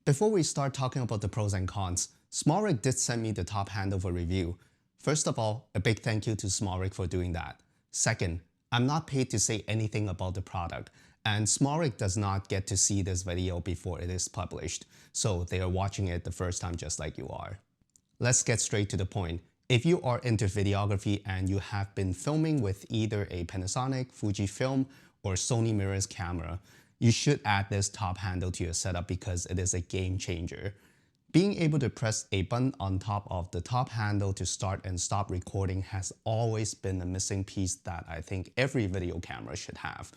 Before we start talking about the pros and cons, SmallRig did send me the top handle for review. First of all, a big thank you to SmallRig for doing that. Second, I'm not paid to say anything about the product, and SmallRig does not get to see this video before it is published, so they are watching it the first time just like you are. Let's get straight to the point. If you are into videography and you have been filming with either a Panasonic, Fujifilm, or Sony mirrorless camera, you should add this top handle to your setup because it is a game changer. Being able to press a button on top of the top handle to start and stop recording has always been a missing piece that I think every video camera should have.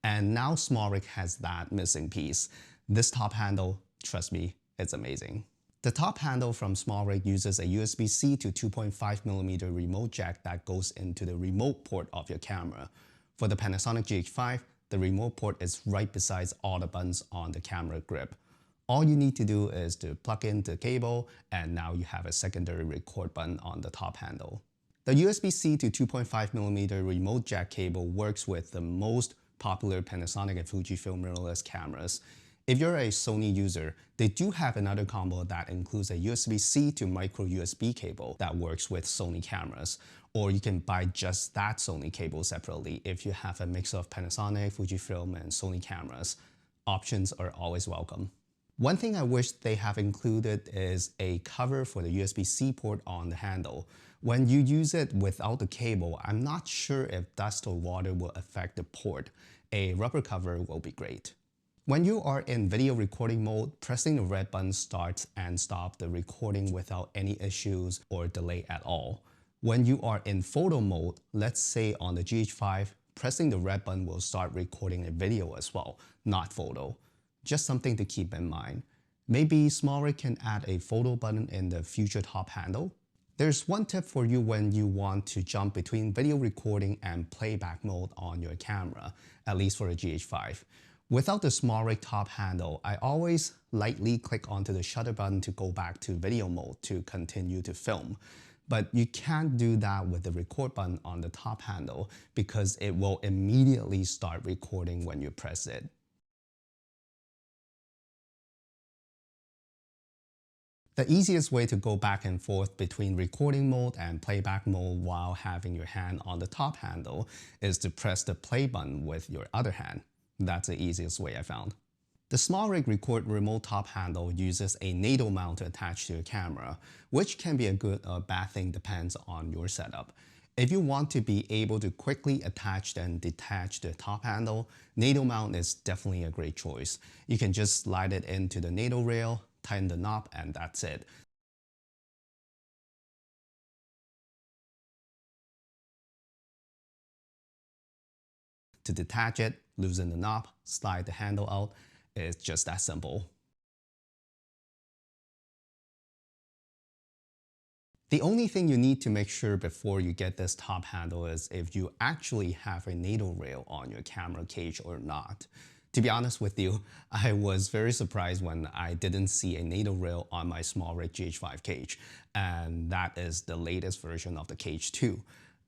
And now SmallRig has that missing piece. This top handle, trust me, it's amazing. The top handle from SmallRig uses a USB-C to 2.5mm remote jack that goes into the remote port of your camera. For the Panasonic GH5, the remote port is right beside all the buttons on the camera grip. All you need to do is to plug in the cable, and now you have a secondary record button on the top handle. The USB-C to 2.5mm remote jack cable works with the most popular Panasonic and Fujifilm mirrorless cameras. If you're a Sony user, they do have another combo that includes a USB-C to micro USB cable that works with Sony cameras. Or you can buy just that Sony cable separately if you have a mix of Panasonic, Fujifilm, and Sony cameras. Options are always welcome. One thing I wish they have included is a cover for the USB-C port on the handle. When you use it without the cable, I'm not sure if dust or water will affect the port. A rubber cover will be great. When you are in video recording mode, pressing the red button starts and stops the recording without any issues or delay at all. When you are in photo mode, let's say on the GH5, pressing the red button will start recording a video as well, not photo. Just something to keep in mind. Maybe SmallRig can add a photo button in the future top handle. There's one tip for you when you want to jump between video recording and playback mode on your camera, at least for the GH5. Without the SmallRig top handle, I always lightly click onto the shutter button to go back to video mode to continue to film. But you can't do that with the record button on the top handle because it will immediately start recording when you press it. The easiest way to go back and forth between recording mode and playback mode while having your hand on the top handle is to press the play button with your other hand. That's the easiest way I found. The SmallRig Record Remote Top Handle uses a NATO mount to attach to your camera, which can be a good or bad thing depends on your setup. If you want to be able to quickly attach and detach the top handle, NATO mount is definitely a great choice. You can just slide it into the NATO rail, tighten the knob, and that's it. To detach it, loosen the knob, slide the handle out. It's just that simple. The only thing you need to make sure before you get this top handle is if you actually have a NATO rail on your camera cage or not. To be honest with you, I was very surprised when I didn't see a NATO rail on my SmallRig GH5 cage, and that is the latest version of the cage too.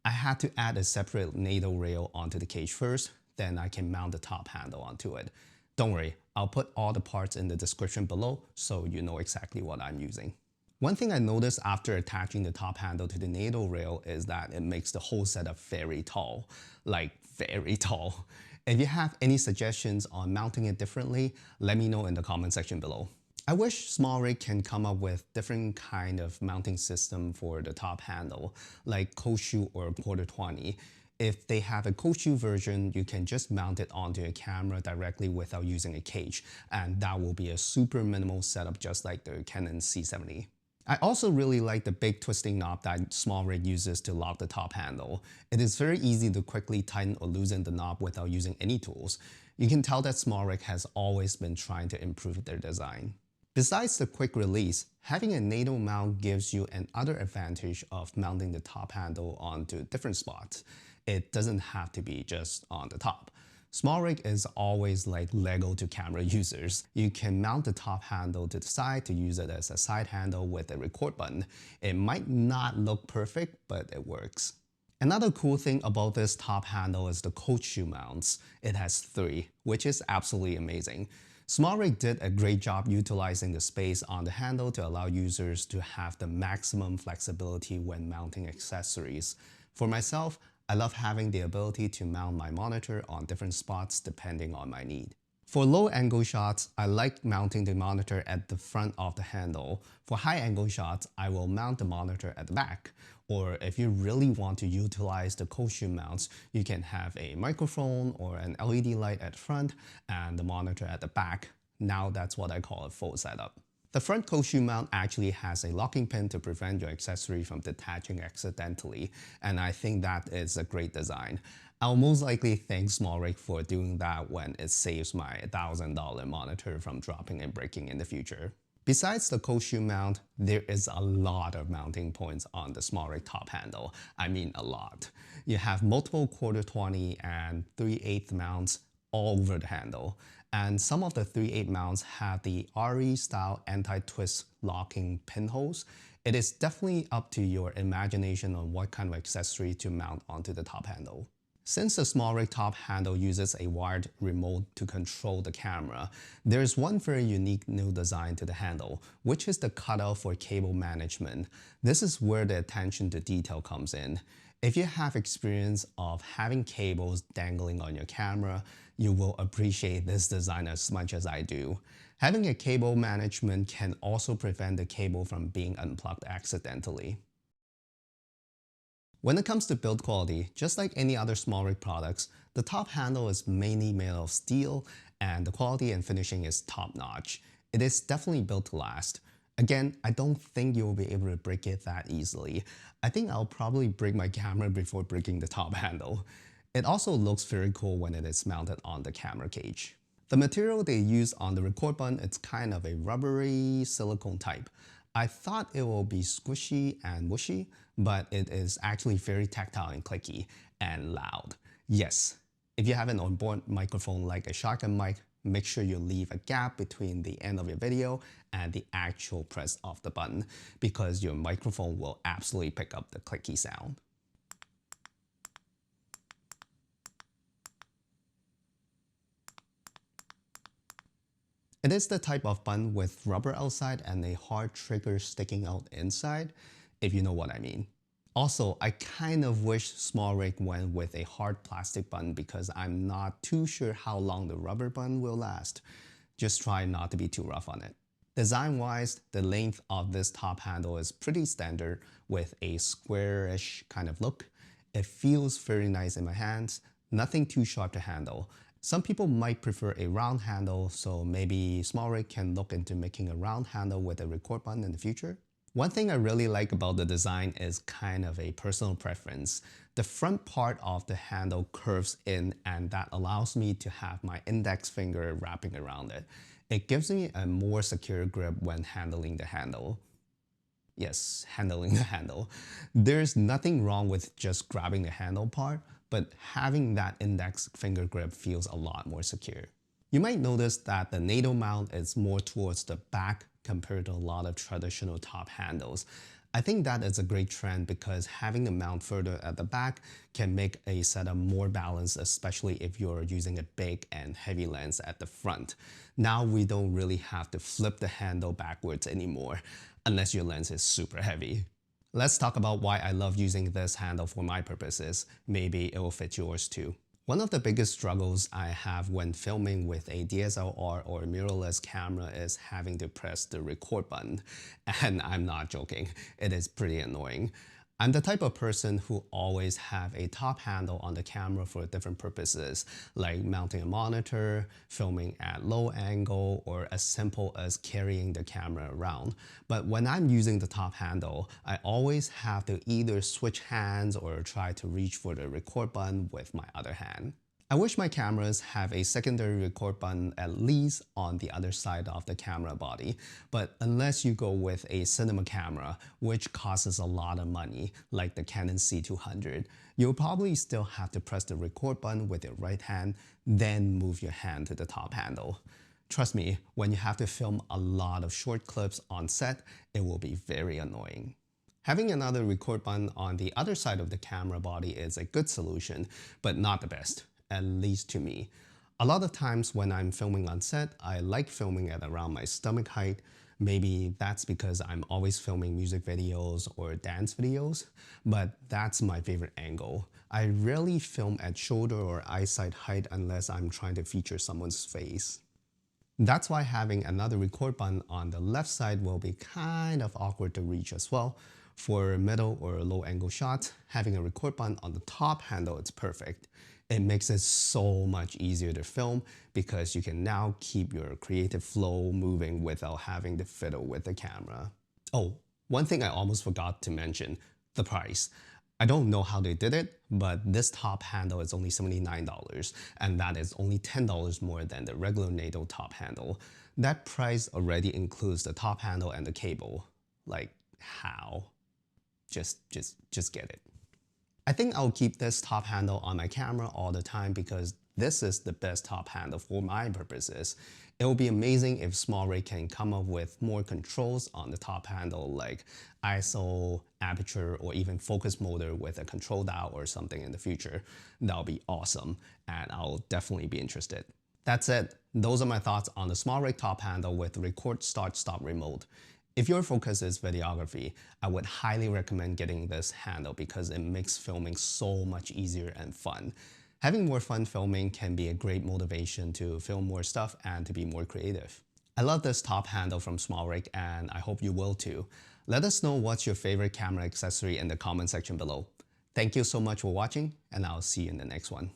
I had to add a separate NATO rail onto the cage first, then I can mount the top handle onto it. Don't worry, I'll put all the parts in the description below so you know exactly what I'm using. One thing I noticed after attaching the top handle to the NATO rail is that it makes the whole setup very tall, like very tall. If you have any suggestions on mounting it differently, let me know in the comment section below. I wish SmallRig can come up with different kind of mounting system for the top handle, like cold shoe or quarter 20. If they have a cold shoe version, you can just mount it onto your camera directly without using a cage, and that will be a super minimal setup just like the Canon C70. I also really like the big twisting knob that SmallRig uses to lock the top handle. It is very easy to quickly tighten or loosen the knob without using any tools. You can tell that SmallRig has always been trying to improve their design. Besides the quick release, having a NATO mount gives you another advantage of mounting the top handle onto different spots. It doesn't have to be just on the top. SmallRig is always like Lego to camera users. You can mount the top handle to the side to use it as a side handle with a record button. It might not look perfect, but it works. Another cool thing about this top handle is the cold shoe mounts. It has 3, which is absolutely amazing. SmallRig did a great job utilizing the space on the handle to allow users to have the maximum flexibility when mounting accessories. For myself, I love having the ability to mount my monitor on different spots depending on my need. For low-angle shots, I like mounting the monitor at the front of the handle. For high-angle shots, I will mount the monitor at the back. Or if you really want to utilize the cold shoe mounts, you can have a microphone or an LED light at front and the monitor at the back. Now that's what I call a full setup. The front cold shoe mount actually has a locking pin to prevent your accessory from detaching accidentally, and I think that is a great design. I'll most likely thank SmallRig for doing that when it saves my $1,000 monitor from dropping and breaking in the future. Besides the cold shoe mount, there is a lot of mounting points on the SmallRig Top Handle. I mean a lot. You have multiple quarter 20 and 3/8 mounts all over the handle. And some of the 3/8 mounts have the RE style anti-twist locking pinholes. It is definitely up to your imagination on what kind of accessory to mount onto the top handle. Since the SmallRig Top Handle uses a wired remote to control the camera, there is one very unique new design to the handle, which is the cutout for cable management. This is where the attention to detail comes in. If you have experience of having cables dangling on your camera, you will appreciate this design as much as I do. Having a cable management can also prevent the cable from being unplugged accidentally. When it comes to build quality, just like any other SmallRig products, the top handle is mainly made of steel and the quality and finishing is top notch. It is definitely built to last. Again, I don't think you'll be able to break it that easily. I think I'll probably break my camera before breaking the top handle. It also looks very cool when it is mounted on the camera cage. The material they use on the record button is kind of a rubbery silicone type. I thought it will be squishy and whooshy, but it is actually very tactile and clicky and loud. Yes, if you have an onboard microphone like a shotgun mic, make sure you leave a gap between the end of your video and the actual press of the button because your microphone will absolutely pick up the clicky sound. It is the type of button with rubber outside and a hard trigger sticking out inside, if you know what I mean. Also, I kind of wish SmallRig went with a hard plastic button because I'm not too sure how long the rubber button will last. Just try not to be too rough on it. Design-wise, the length of this top handle is pretty standard with a squarish kind of look. It feels very nice in my hands, nothing too sharp to handle. Some people might prefer a round handle, so maybe SmallRig can look into making a round handle with a record button in the future. One thing I really like about the design is kind of a personal preference. The front part of the handle curves in and that allows me to have my index finger wrapping around it. It gives me a more secure grip when handling the handle. Yes, handling the handle. There's nothing wrong with just grabbing the handle part, but having that index finger grip feels a lot more secure. You might notice that the NATO mount is more towards the back compared to a lot of traditional top handles. I think that is a great trend because having the mount further at the back can make a setup more balanced, especially if you're using a big and heavy lens at the front. Now we don't really have to flip the handle backwards anymore, unless your lens is super heavy. Let's talk about why I love using this handle for my purposes. Maybe it will fit yours too. One of the biggest struggles I have when filming with a DSLR or mirrorless camera is having to press the record button. And I'm not joking, it is pretty annoying. I'm the type of person who always have a top handle on the camera for different purposes, like mounting a monitor, filming at low angle, or as simple as carrying the camera around. But when I'm using the top handle, I always have to either switch hands or try to reach for the record button with my other hand. I wish my cameras have a secondary record button at least on the other side of the camera body, but unless you go with a cinema camera, which costs a lot of money, like the Canon C200, you'll probably still have to press the record button with your right hand, then move your hand to the top handle. Trust me, when you have to film a lot of short clips on set, it will be very annoying. Having another record button on the other side of the camera body is a good solution, but not the best. At least to me. A lot of times when I'm filming on set, I like filming at around my stomach height. Maybe that's because I'm always filming music videos or dance videos, but that's my favorite angle. I rarely film at shoulder or eyesight height unless I'm trying to feature someone's face. That's why having another record button on the left side will be kind of awkward to reach as well. For middle or low angle shots, having a record button on the top handle is perfect. It makes it so much easier to film because you can now keep your creative flow moving without having to fiddle with the camera. Oh, one thing I almost forgot to mention, the price. I don't know how they did it, but this top handle is only $79, and that is only $10 more than the regular NATO top handle. That price already includes the top handle and the cable. Like, how? Just get it. I think I'll keep this top handle on my camera all the time because this is the best top handle for my purposes. It will be amazing if SmallRig can come up with more controls on the top handle like ISO, aperture, or even focus motor with a control dial or something in the future. That'll be awesome, and I'll definitely be interested. That's it. Those are my thoughts on the SmallRig top handle with record start stop remote. If your focus is videography, I would highly recommend getting this handle because it makes filming so much easier and fun. Having more fun filming can be a great motivation to film more stuff and to be more creative. I love this top handle from SmallRig and I hope you will too. Let us know what's your favorite camera accessory in the comment section below. Thank you so much for watching and I'll see you in the next one.